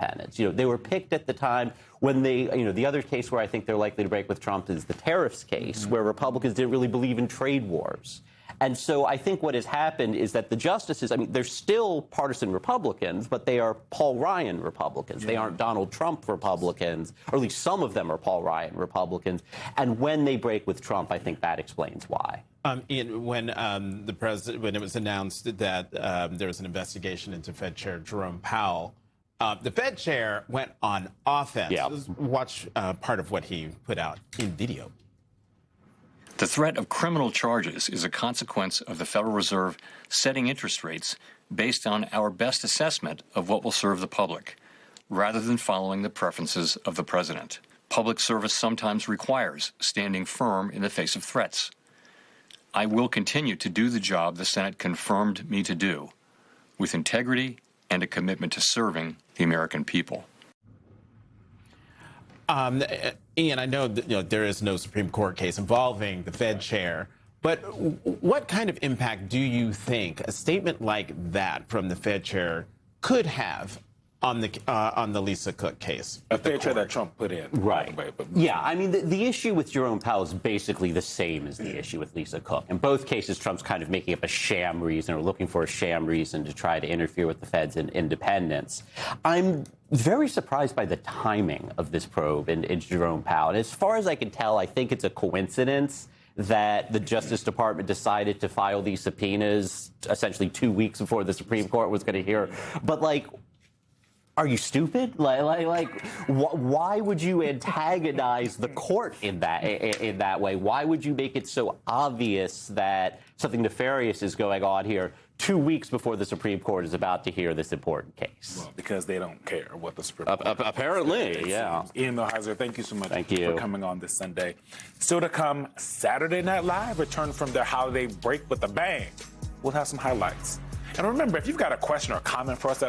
independents. They were picked at the time when the other case where I think they're likely to break with Trump is the tariffs case, where Republicans didn't really believe in trade wars. And so I think what has happened is that the justices, they're still partisan Republicans, but they are Paul Ryan Republicans. They aren't Donald Trump Republicans, or at least some of them are Paul Ryan Republicans. And when they break with Trump, I think that explains why. Ian, when it was announced that there was an investigation into Fed Chair Jerome Powell, the Fed chair went on offense. Yeah. Let's watch part of what he put out in video. The threat of criminal charges is a consequence of the Federal Reserve setting interest rates based on our best assessment of what will serve the public, rather than following the preferences of the president. Public service sometimes requires standing firm in the face of threats. I will continue to do the job the Senate confirmed me to do, with integrity and a commitment to serving the American people. Ian, I know that, there is no Supreme Court case involving the Fed chair, but what kind of impact do you think a statement like that from the Fed chair could have on the Lisa Cook case? A Fed chair that Trump put in. Right. Yeah, the issue with Jerome Powell is basically the same as the issue with Lisa Cook. In both cases, Trump's kind of making up a sham reason or looking for a sham reason to try to interfere with the Fed's independence. I'm very surprised by the timing of this probe in Jerome Powell. And as far as I can tell, I think it's a coincidence that the Justice Department decided to file these subpoenas essentially 2 weeks before the Supreme Court was going to hear. But, are you stupid? Why would you antagonize the court in that way? Why would you make it so obvious that something nefarious is going on here 2 weeks before the Supreme Court is about to hear this important case? Well, because they don't care what the Supreme Court apparently, yeah. Ian Millhiser, thank you so much for coming on this Sunday. Still to come, Saturday Night Live return from their holiday break with a bang. We'll have some highlights. And remember, if you've got a question or a comment for us at home,